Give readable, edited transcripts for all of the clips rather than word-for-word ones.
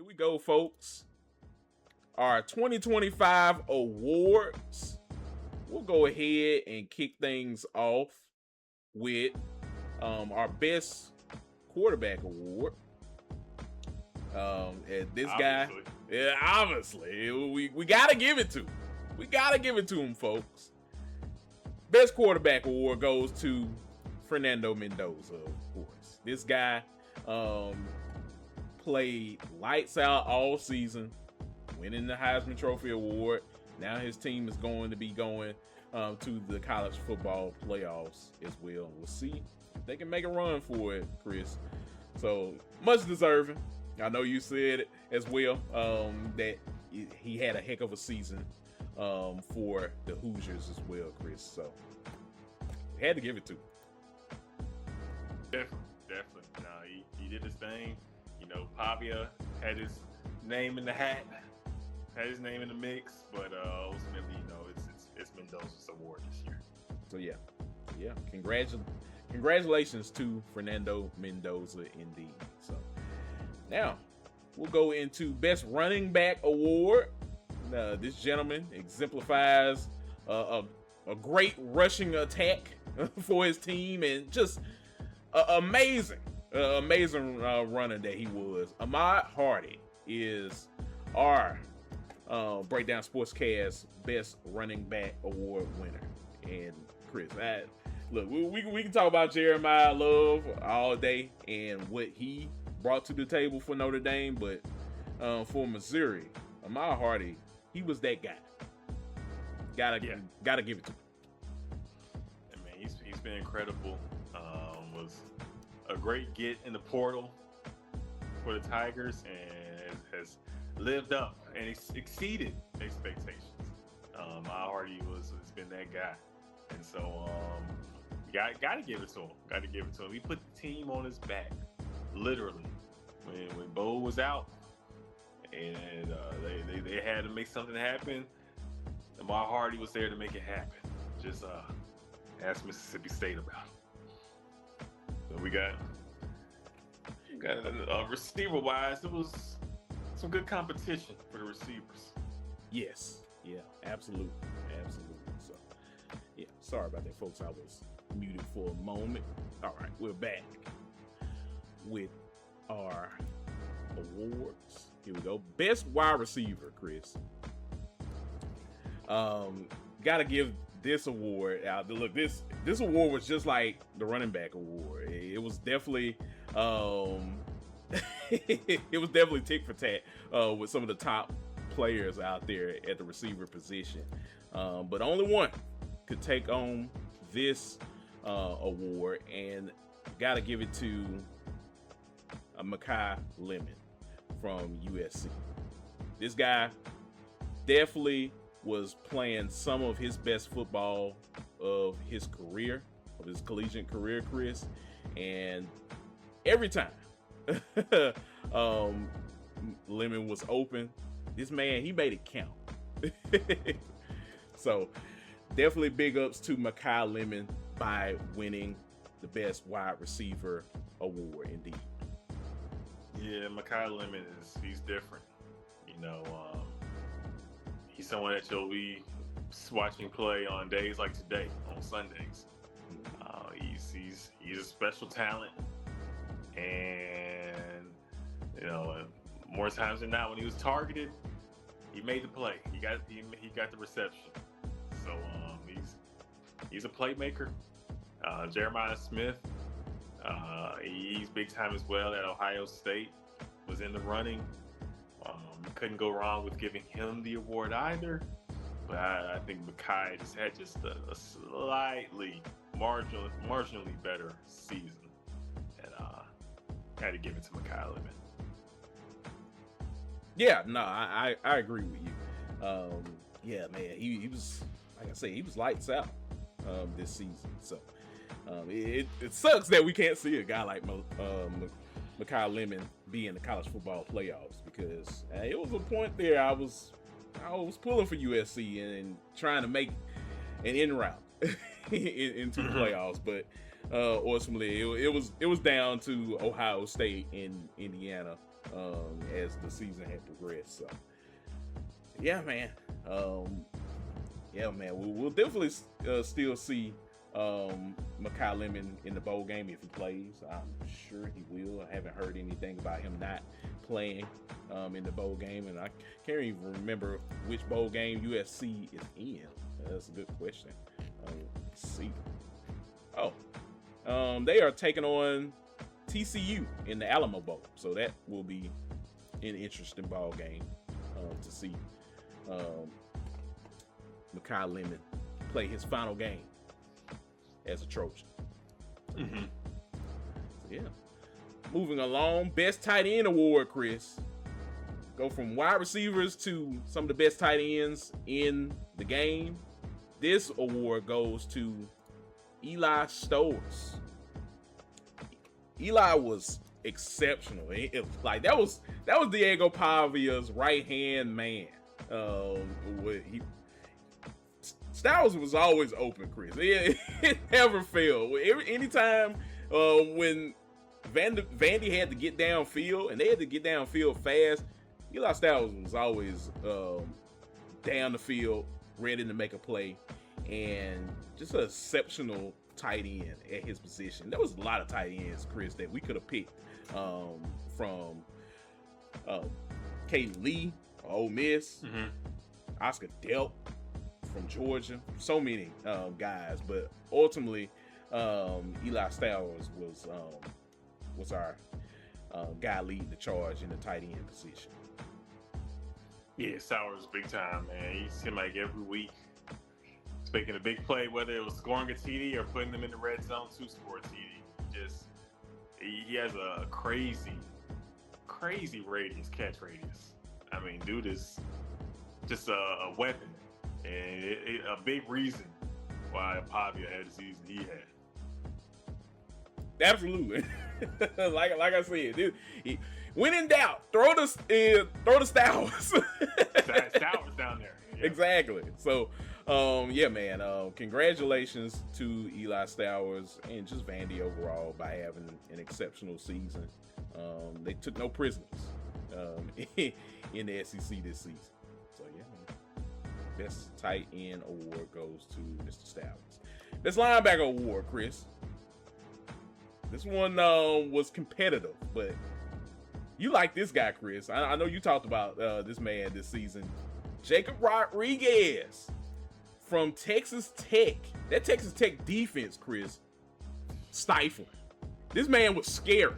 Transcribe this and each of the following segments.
we go, folks. Our 2025 awards. We'll go ahead and kick things off with our best quarterback award. And this guy, yeah, obviously, we gotta give it to him. We gotta give it to him, folks. Best quarterback award goes to Fernando Mendoza, of course. This guy played lights out all season, winning the Heisman Trophy award. Now his team is going to be going to the college football playoffs as well. We'll see if they can make a run for it, Chris. So, much deserving. I know you said it as well, that he had a heck of a season for the Hoosiers as well, Chris. So, had to give it to him. Definitely. No, he did his thing. You know, Pavia had his name in the hat, had his name in the mix, but ultimately, you know, it's Mendoza's award this year. So yeah. Congratulations to Fernando Mendoza indeed. So now we'll go into best running back award. This gentleman exemplifies a great rushing attack for his team and just amazing runner that he was. Ahmad Hardy is our Breakdown Sportscast Best Running Back Award winner. And Chris, look, we can talk about Jeremiah Love all day and what he brought to the table for Notre Dame, but for Missouri, Ahmad Hardy, he was that guy. Gotta give it to him. I mean, he's been incredible. Was a great get in the portal for the Tigers and has lived up and exceeded expectations. Ahmad Hardy has been that guy, and so got to give it to him. Got to give it to him. He put the team on his back, literally, when Bo was out, and they had to make something happen. Ahmad Hardy was there to make it happen. Just ask Mississippi State about it. So we got receiver wise, it was some good competition for the receivers. Yes, yeah, absolutely. So, yeah, sorry about that, folks. I was muted for a moment. All right, we're back with our awards. Here we go. Best wide receiver, Chris. Gotta give this award out. Look, this award was just like the running back award. It was definitely it was definitely tick for tat with some of the top players out there at the receiver position. But only one could take on this award, and gotta give it to Makai Lemon from USC. This guy definitely was playing some of his best football of his career, of his collegiate career, Chris. And every time Lemon was open, this man, he made it count. So definitely big ups to Makai Lemon by winning the best wide receiver award indeed. Yeah, Makai Lemon he's different. You know, he's someone that you'll be watching play on days like today, on Sundays. He's a special talent, and you know, more times than not, when he was targeted, he made the play. He got the reception. So he's a playmaker. Jeremiah Smith, he's big time as well at Ohio State. Was in the running. Couldn't go wrong with giving him the award either. But I think Makai just had a slightly, marginally better season. And had to give it to Makai Lemon. Yeah, no, I agree with you. Yeah, man, he was, like I say, he was lights out this season. So it sucks that we can't see a guy like Makai Lemon be in the college football playoffs, because it was a point there I was pulling for USC and trying to make an in route into the playoffs, but ultimately, it was down to Ohio State and Indiana as the season had progressed. So, yeah, man. We'll definitely still see Makai Lemon in the bowl game if he plays. I'm sure he will. I haven't heard anything about him not playing in the bowl game, and I can't even remember which bowl game USC is in. That's a good question. Let's see. They are taking on TCU in the Alamo Bowl, so that will be an interesting ball game to see Makai Lemon play his final game as a Trojan. Mm-hmm. So, yeah. Moving along, best tight end award, Chris. Go from wide receivers to some of the best tight ends in the game. This award goes to Eli Stowers. Eli was exceptional. That was Diego Pavia's right hand man. Stowers was always open, Chris. It never failed. Anytime when Vandy had to get downfield, and they had to get downfield fast, Eli Stowers was always down the field, ready to make a play, and just an exceptional tight end at his position. There was a lot of tight ends, Chris, that we could have picked from Caden Lee, Ole Miss, Oscar Delp from Georgia, so many guys, but ultimately Eli Stowers was our guy leading the charge in the tight end position. Yeah, Stowers big time, man. He seemed like every week he's making a big play, whether it was scoring a TD or putting them in the red zone to score a TD. He has a crazy catch radius. I mean, dude is just a weapon, and a big reason why Pavia had the season he had. Absolutely. like I said, dude. When in doubt, throw the Stowers. Stowers down there. Yeah. Exactly. So, man. Congratulations to Eli Stowers and just Vandy overall by having an exceptional season. They took no prisoners in the SEC this season. So yeah, man. Best tight end award goes to Mr. Stowers. Best linebacker award, Chris. This one was competitive, but you like this guy, Chris. I know you talked about this man this season. Jacob Rodriguez from Texas Tech. That Texas Tech defense, Chris, stifling. This man was scary.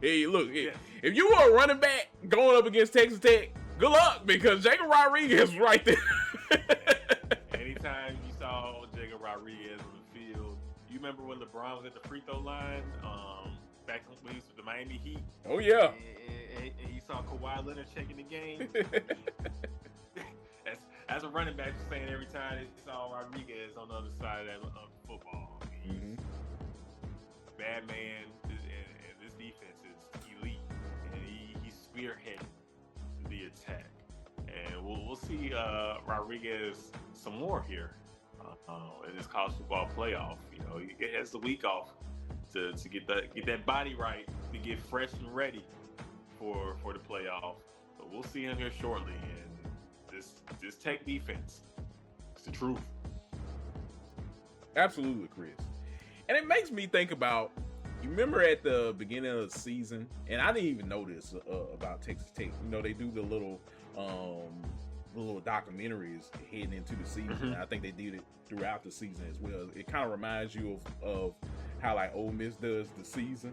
Hey, look, if you were a running back going up against Texas Tech, good luck, because Jacob Rodriguez was right there. Anytime you saw Jacob Rodriguez on the field, you remember when LeBron was at the free throw line back when he was with the Miami Heat? Oh, yeah. And he saw Kawhi Leonard checking the game. As a running back, just saying every time he saw Rodriguez on the other side of football. Bad man, and this defense is elite, and he's spearheading the attack. And we'll see Rodriguez some more here in this college football playoff. You know, he has the week off to get that body right, to get fresh and ready for the playoff. But we'll see him here shortly. And this Tech defense, it's the truth. Absolutely, Chris. And it makes me think about, you remember at the beginning of the season, and I didn't even know this about Texas Tech. You know, they do the little documentaries heading into the season. I think they did it throughout the season as well. It kind of reminds you of how like Ole Miss does the season.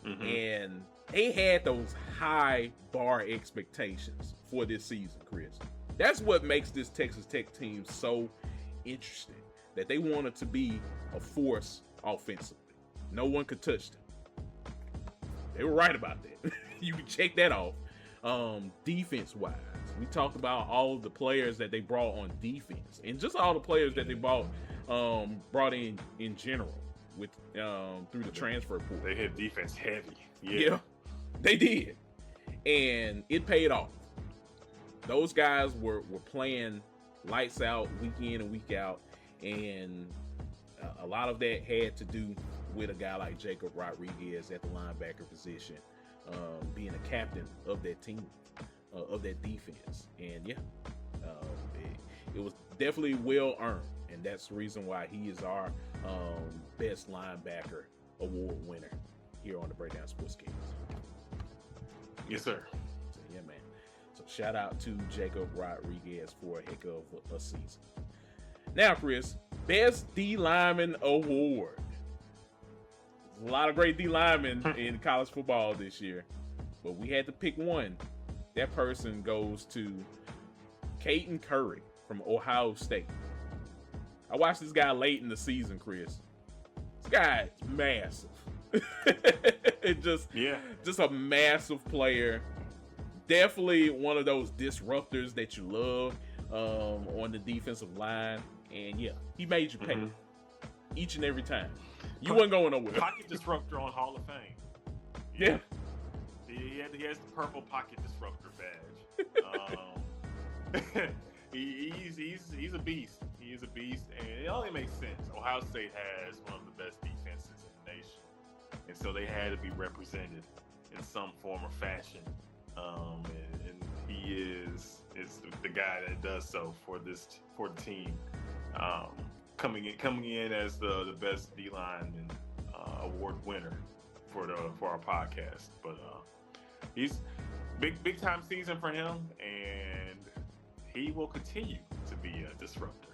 And they had those high bar expectations for this season, Chris. That's what makes this Texas Tech team so interesting, that they wanted to be a force offensively. No one could touch them. They were right about that. You can check that off. Defense-wise, we talked about all of the players that they brought on defense, and just all the players that they brought in general with through the transfer pool. They hit defense heavy. Yeah, they did, and it paid off. Those guys were playing lights out week in and week out, and a lot of that had to do with a guy like Jacob Rodriguez at the linebacker position, being a captain of that team, of that defense. And yeah, it was definitely well earned. And that's the reason why he is our best linebacker award winner here on the Breakdown Sportscast. Yes, sir. So, yeah, man. So shout out to Jacob Rodriguez for a heck of a season. Now, Chris, best D lineman award. There's a lot of great D linemen in college football this year, but we had to pick one. That person goes to Kory from Ohio State. I watched this guy late in the season, Chris. This guy is massive. Just a massive player. Definitely one of those disruptors that you love on the defensive line. And yeah, he made you pay each and every time. You wasn't going nowhere. Pocket disruptor on Hall of Fame. Yeah. He has the purple pocket disruptor badge. He's a beast. He is a beast, and it only makes sense. Ohio State has one of the best defenses in the nation, and so they had to be represented in some form or fashion. And he is the guy that does so for the team. Coming in as the best D-lineman award winner for our podcast. But he's big time season for him, and he will continue to be a disruptor.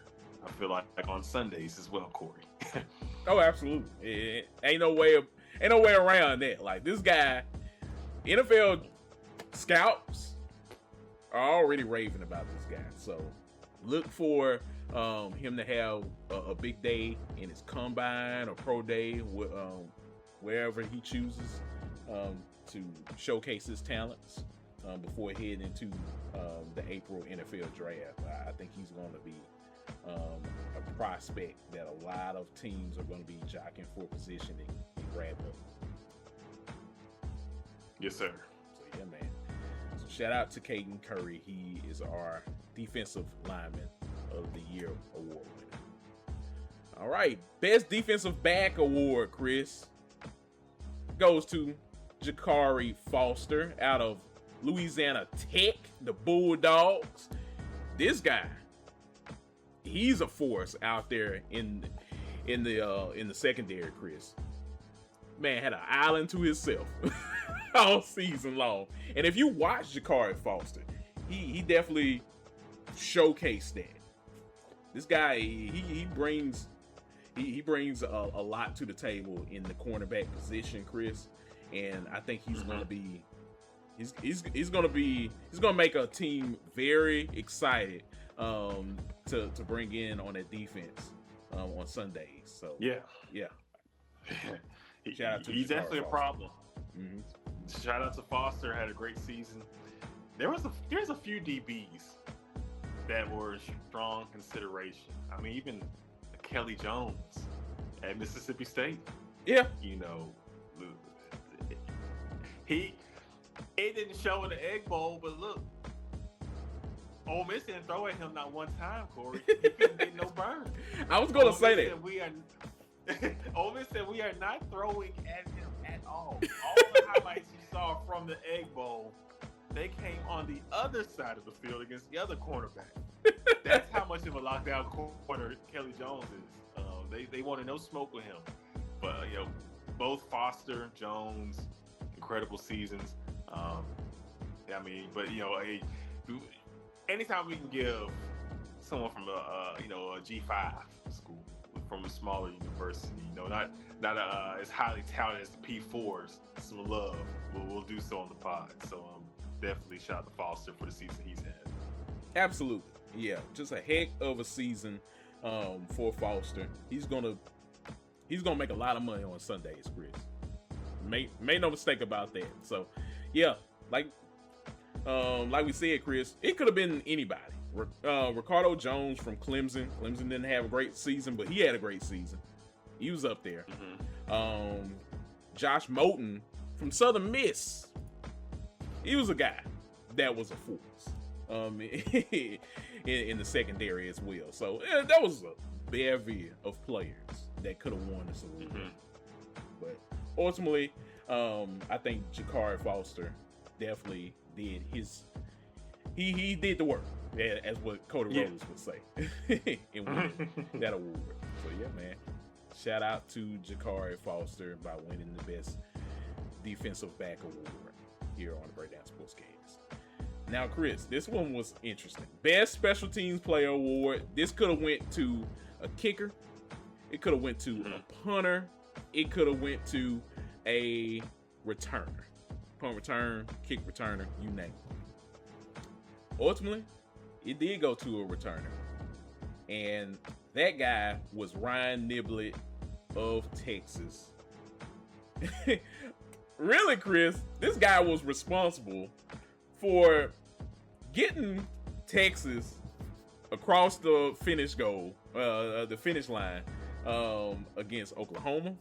I feel like on Sundays as well, Kory. Oh, absolutely. Ain't no way around that. Like, this guy, NFL scouts are already raving about this guy. So look for him to have a big day in his combine or pro day, wherever he chooses to showcase his talents before heading into the April NFL draft. I think he's going to be a prospect that a lot of teams are going to be jockeying for position and grabbing up. Yes, sir. So yeah, man. So shout out to Kory. He is our defensive lineman of the year award winner. All right, best defensive back award, Chris, goes to Jakari Foster out of Louisiana Tech, the Bulldogs. This guy, he's a force out there in the secondary, Chris. Man had an island to himself all season long. And if you watch Jakari Foster, he definitely showcased that. This guy, he brings a lot to the table in the cornerback position, Chris. And I think he's gonna be he's gonna make a team very excited to bring in on that defense on Sundays. So yeah. Shout out to he's definitely Foster. A problem. Mm-hmm. Shout out to Foster, had a great season. There's a few DBs that were strong consideration. I mean, even Kelly Jones at Mississippi State. Yeah, it didn't show in the Egg Bowl, but look, Ole Miss didn't throw at him not one time, Kory. He couldn't get no burn. I was gonna say that. Ole Miss said we are not throwing at him at all. All the highlights you saw from the Egg Bowl, they came on the other side of the field against the other cornerback. That's how much of a lockdown corner Kelly Jones is. They wanted no smoke with him. But both Foster, Jones, incredible seasons. Anytime we can give someone from a G5 school, from a smaller university, not as highly talented as the P4s, some love, we'll do so on the pod. So definitely shout out to Foster for the season he's had. Absolutely. Yeah, just a heck of a season for Foster. He's gonna make a lot of money on Sundays, Chris. Make no mistake about that. So, yeah, like we said, Chris, it could have been anybody. Ricardo Jones from Clemson. Clemson didn't have a great season, but he had a great season. He was up there. Mm-hmm. Josh Moten from Southern Miss. He was a guy that was a force in the secondary as well. So that was a bevy of players that could have won this award. Mm-hmm. But ultimately, I think Jakari Foster definitely did his. He did the work, as what Cody Rhodes would say, in winning that award. So yeah, man. Shout out to Jakari Foster by winning the best defensive back award here on the Breakdown Sportscast. Now, Chris, this one was interesting. Best special teams player award. This could have went to a kicker. It could have went to a punter. It could have went to a returner. Punt return, kick returner, you name it. Ultimately, it did go to a returner. And that guy was Ryan Niblett of Texas. Really, Chris, this guy was responsible for getting Texas across the finish line against Oklahoma.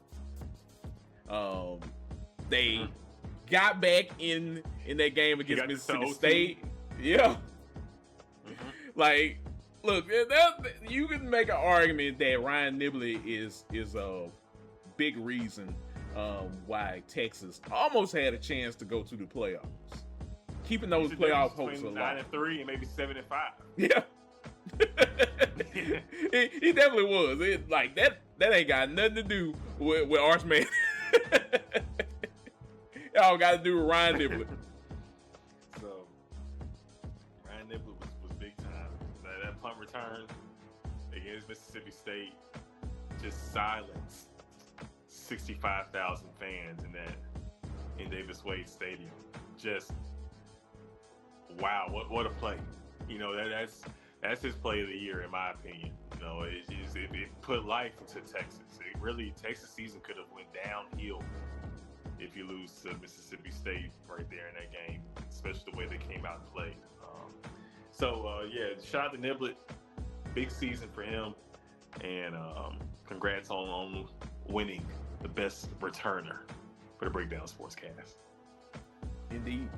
They got back in that game against Mississippi State. Yeah. Like, look, you can make an argument that Ryan Niblett is a big reason why Texas almost had a chance to go to the playoffs. Keeping those playoff hopes alive. 9-3 and maybe 7-5. Yeah. he definitely was. Like that ain't got nothing to do with Archman. Y'all got to do with Ryan Niblett. So Ryan Niblett was big time. That punt return against Mississippi State just silenced 65,000 fans in Davis Wade Stadium. Just wow, what a play! You know that's his play of the year in my opinion. You know, it put life into Texas. Texas season could have went downhill if you lose to Mississippi State right there in that game, especially the way they came out and played. Shout out to Niblett, big season for him, and congrats on winning the best returner for the Breakdown Sportscast. Indeed,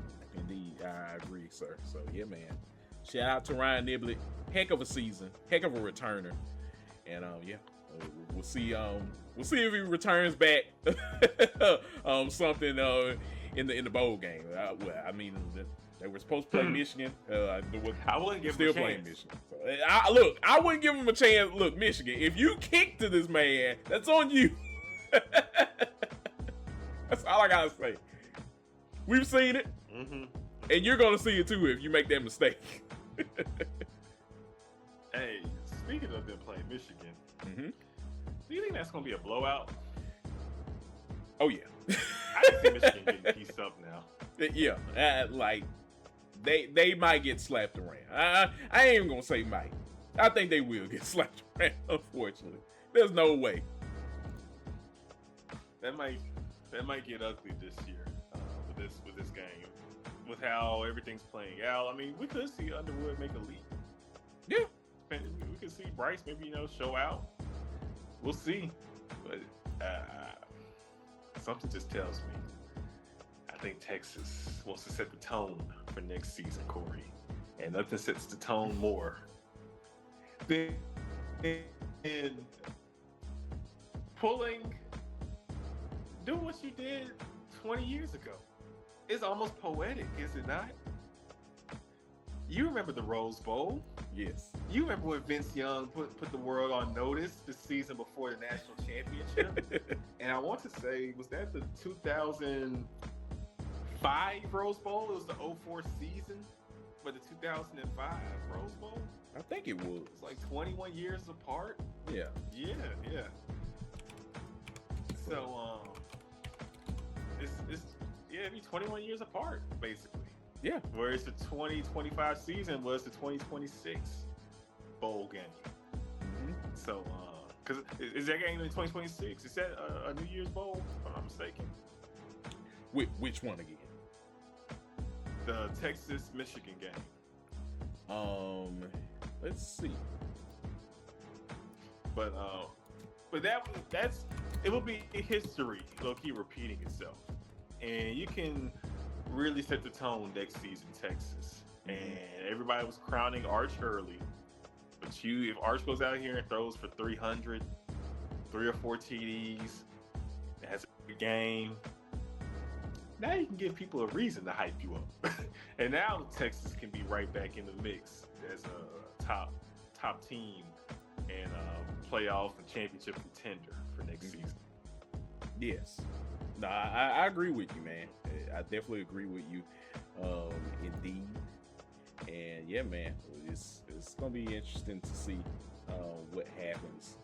I agree, sir. So yeah, man. Shout out to Ryan Niblett. Heck of a season, heck of a returner, and we'll see if he returns back something in the bowl game. I mean, they were supposed to play Michigan. I wouldn't give still him a playing chance. Michigan. So, I wouldn't give him a chance. Look, Michigan, if you kick to this man, that's on you. That's all I gotta say. We've seen it, and you're gonna see it too if you make that mistake. Hey, speaking of them playing Michigan, do you think that's gonna be a blowout? Oh yeah. I can see Michigan getting pieced up now. Yeah, like they might get slapped around. I ain't even gonna say might. I think they will get slapped around. Unfortunately, there's no way. That might get ugly this year with this game, with how everything's playing out. I mean, we could see Underwood make a leap. Yeah, we could see Bryce maybe show out. We'll see, but something just tells me I think Texas wants to set the tone for next season, Kory, and nothing sets the tone more than doing what you did 20 years ago. It's almost poetic, is it not? You remember the Rose Bowl? Yes. You remember when Vince Young put the world on notice the season before the national championship? And I want to say, was that the 2005 Rose Bowl? It was the 2004 season, but the 2005 Rose Bowl? I think it was. It's like 21 years apart. Yeah. Yeah. So, it'd be 21 years apart, basically. Yeah. Whereas the 2025 season was the 2026 bowl game. So, because is that game in 2026? Is that a New Year's Bowl, if I'm not mistaken? Which one again? The Texas-Michigan game. Let's see. But it will be history, low-key repeating itself. And you can really set the tone next season, Texas. And everybody was crowning Arch early. But if Arch goes out here and throws for 300, 3 or 4 TDs, has game. Now you can give people a reason to hype you up. And now Texas can be right back in the mix as a top team and playoff and championship contender for next season. Yes. No, I agree with you, man. I definitely agree with you. Indeed. And yeah, man, it's gonna be interesting to see what happens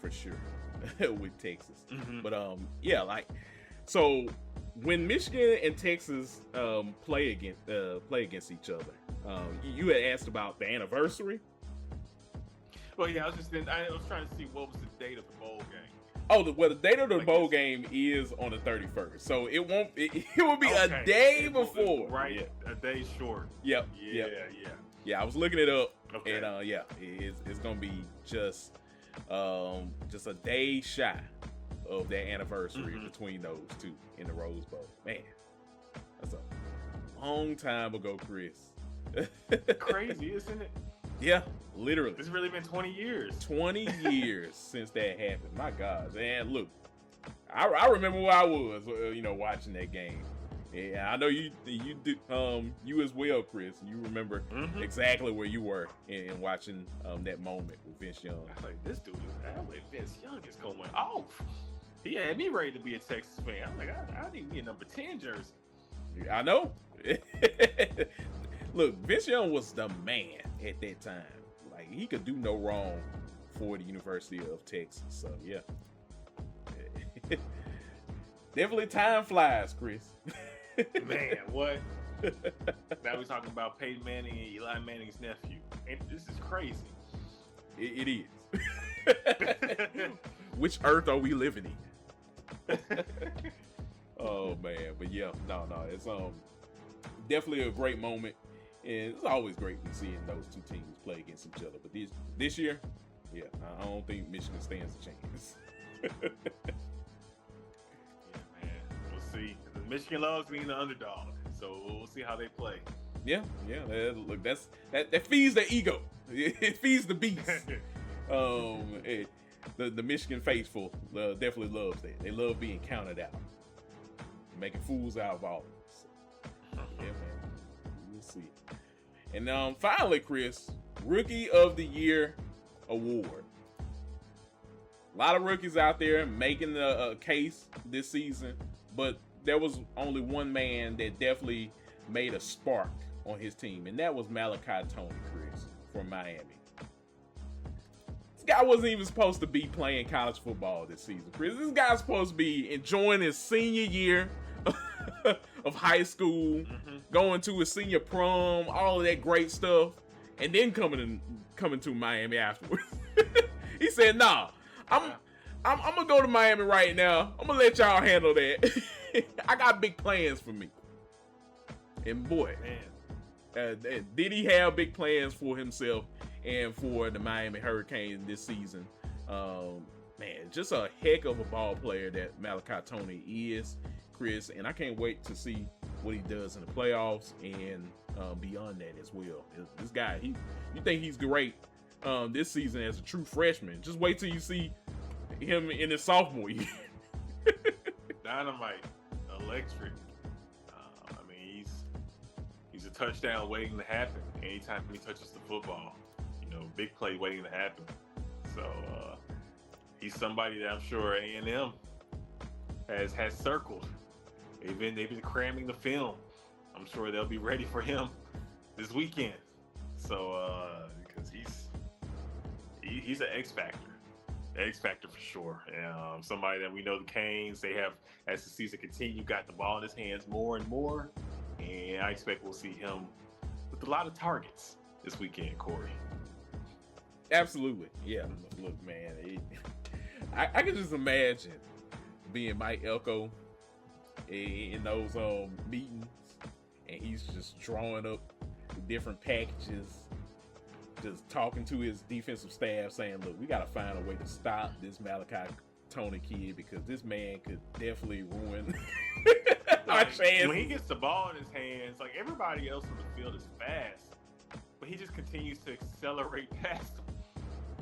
for sure with Texas. Mm-hmm. But yeah, like, so when Michigan and Texas play against each other, you had asked about the anniversary. Well, yeah, I was trying to see what was the date of the bowl game. Oh, the date of the bowl game is on the 31st, so it won't. It will be a day before, right? Yeah. A day short. Yep. Yeah. Yeah, I was looking it up, Okay. and yeah, it's gonna be just a day shy of that anniversary between those two in the Rose Bowl. Man, that's a long time ago, Chris. Crazy, isn't it? Yeah, literally. It's really been 20 years. 20 years since that happened. My gosh. And look, I remember where I was, watching that game. Yeah, I know you do. You as well, Chris. You remember exactly where you were in watching that moment with Vince Young. I was like, this dude is Vince Young is going off. He had me ready to be a Texas fan. I'm like, I need me a number 10 jersey. I know. Look, Vince Young was the man at that time. Like, he could do no wrong for the University of Texas. So yeah. Definitely time flies, Chris. Man, what? Now we're talking about Peyton Manning and Eli Manning's nephew. And this is crazy. It is. Which earth are we living in? Oh man, but yeah, no, it's definitely a great moment, and it's always great when seeing those two teams play against each other. But this year, yeah, I don't think Michigan stands a chance. Yeah, man, we'll see. Michigan loves being the underdog, so we'll see how they play. Yeah. Look, that feeds the ego. It feeds the beast. The Michigan faithful definitely loves that. They love being counted out, making fools out of all of us. So, yeah, man, we'll see. And finally, Chris, Rookie of the Year award. A lot of rookies out there making a case this season, but there was only one man that definitely made a spark on his team, and that was Malachi Tony, Chris, from Miami. This guy wasn't even supposed to be playing college football this season, Chris. This guy's supposed to be enjoying his senior year of high school, going to his senior prom, all of that great stuff, and then coming to Miami afterwards. He said, "Nah, I'm gonna go to Miami right now. I'm gonna let y'all handle that. I got big plans for me." And boy, did he have big plans for himself and for the Miami Hurricanes this season? Man, just a heck of a ball player that Malachi Tony is, Chris, and I can't wait to see what he does in the playoffs and beyond that as well. This guy, you think he's great this season as a true freshman. Just wait till you see him in his sophomore year. Dynamite, electric. I mean, he's a touchdown waiting to happen anytime he touches the football. Big play waiting to happen. So he's somebody that I'm sure A&M has circled. They've been cramming the film. I'm sure they'll be ready for him this weekend. So because he's an X factor for sure. Somebody that we know the Canes, they have, as the season continues, got the ball in his hands more and more, and I expect we'll see him with a lot of targets this weekend, Kory. Absolutely, yeah. Look, man, I can just imagine being Mike Elko in those meetings, and he's just drawing up different packages, just talking to his defensive staff, saying, "Look, we got to find a way to stop this Malachi Tony kid because this man could definitely ruin our chances." When he gets the ball in his hands, like everybody else on the field is fast, but he just continues to accelerate past them.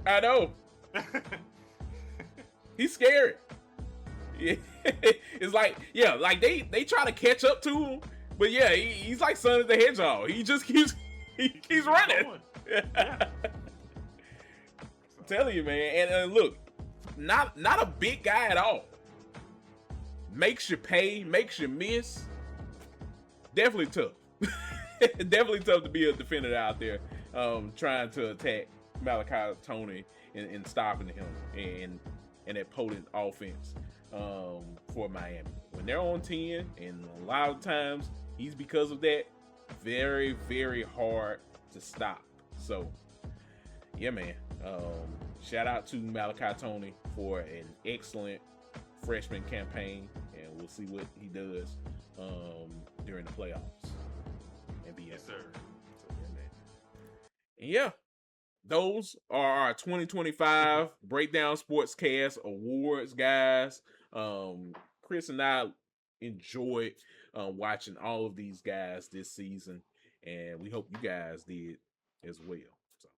I know. He's scary. Yeah. It's like, yeah, like they try to catch up to him, but yeah, he's like Sonic the Hedgehog. He just keeps running. Yeah. I'm telling you, man. And look, not a big guy at all. Makes you pay, makes you miss. Definitely tough. Definitely tough to be a defender out there, trying to attack Malachi Tony and stopping him and that potent offense for Miami. When they're on 10, and a lot of times he's because of that, very, very hard to stop. So, yeah, man. Shout out to Malachi Tony for an excellent freshman campaign, and we'll see what he does during the playoffs. Yes, sir. So, yeah, man. And yeah, those are our 2025 Breakdown Sportscast awards, guys. Chris and I enjoyed watching all of these guys this season, and we hope you guys did as well. So.